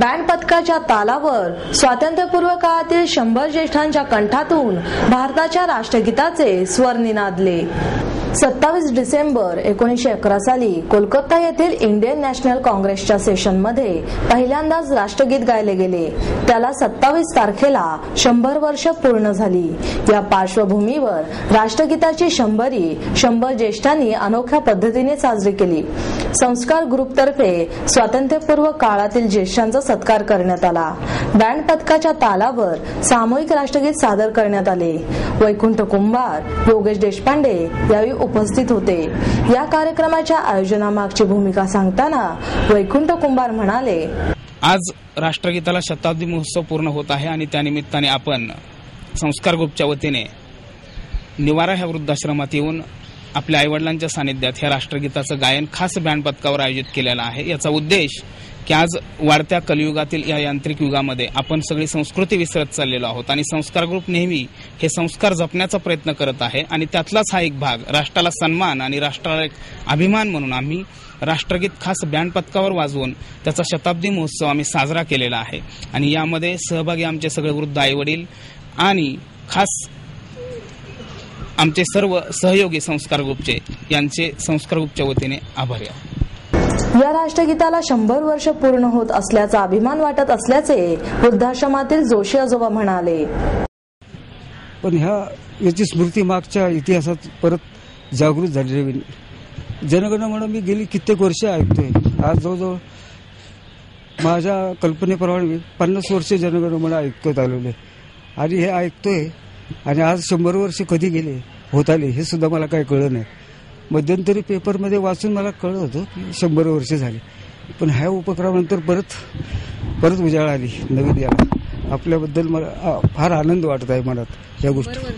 Band पथकाच्या तालावर स्वातंत्र्यपूर्व काळातील 100 ज्येष्ठांच्या कंठातून भारताच्या राष्ट्रगीताचे स्वर निनादले. 27 डिसेंबर 1911 साली कोलकाता येथील इंडियन नॅशनल काँग्रेसच्या सेशनमध्ये पहिल्यांदाच राष्ट्रगीत गायले गेले. त्याला 27 तारखेला 100 वर्ष पूर्ण झाली. या पार्श्वभूमीवर राष्ट्रगीताची 100 ज्येष्ठांनी अनोख्या पद्धतीने साजरी केली. संस्कार ग्रुपतर्फे स्वातंत्र्यपूर्व काळातील ज्येष्ठांचा सत्कार करण्यात आला. बँड पथकाच्या तालावर सामूहिक राष्ट्रगीत सादर करण्यात आले. वैकुंठ कुंभार, योगेश देशपांडे यावेळी उपस्थित होते. या कार्यक्रमाच्या आयोजनामागची भूमिका सांगताना वैकुंठ कुंभार म्हणाले, आज राष्ट्रगीताला शताब्दी महोत्सव पूर्ण होत आहे आणि त्यानिमित्ताने आपण संस्कार ग्रुपच्या वतीने निवारा ह्या वृद्धाश्रमात येऊन आपल्या आईवडिलांच्या सानिध्यात ह्या राष्ट्रगीताचं गायन खास बँड पथकावर आयोजित केलेलं आहे. याचा उद्देश की आज वाढत्या कलियुगातील या यांत्रिक युगामध्ये आपण सगळी संस्कृती विसरत चाललेलो आहोत आणि संस्कार ग्रुप नेहमी हे संस्कार जपण्याचा प्रयत्न करत आहे आणि त्यातलाच हा एक भाग राष्ट्राला सन्मान आणि राष्ट्राला एक अभिमान म्हणून आम्ही राष्ट्रगीत खास बँड पथकावर वाजवून त्याचा शताब्दी महोत्सव आम्ही साजरा केलेला आहे. आणि यामध्ये सहभागी आमचे सगळे वृद्ध आईवडील आणि खास आमचे सर्व सहयोगी संस्कार ग्रुपचे यांचे संस्कार ग्रुपच्या वतीने आभारी आहे. या राष्ट्रगीताला 100 वर्ष पूर्ण होत असल्याचा अभिमान वाटत असल्याचे वृद्धाश्रमातील जोशी आजोबा म्हणाले. पण याची स्मृती मागच्या इतिहासात परत जागृत झालेली. जनगणमन मी गेली कित्येक वर्ष ऐकतोय. आज जवळजवळ माझ्या कल्पनेप्रमाणे 50 वर्ष जनगणमन ऐकत आलेले आणि हे ऐकतोय. आणि आज 100 वर्ष कधी गेले होत आले हे सुद्धा मला काही कळलं नाही. मध्यंतरी पेपरमध्ये वाचून मला कळलं होतं की 100 वर्ष झाली. पण ह्या उपक्रमानंतर परत उजाळ आली नवीन याला. आपल्याबद्दल मला फार आनंद वाटत आहे मनात या गोष्टी.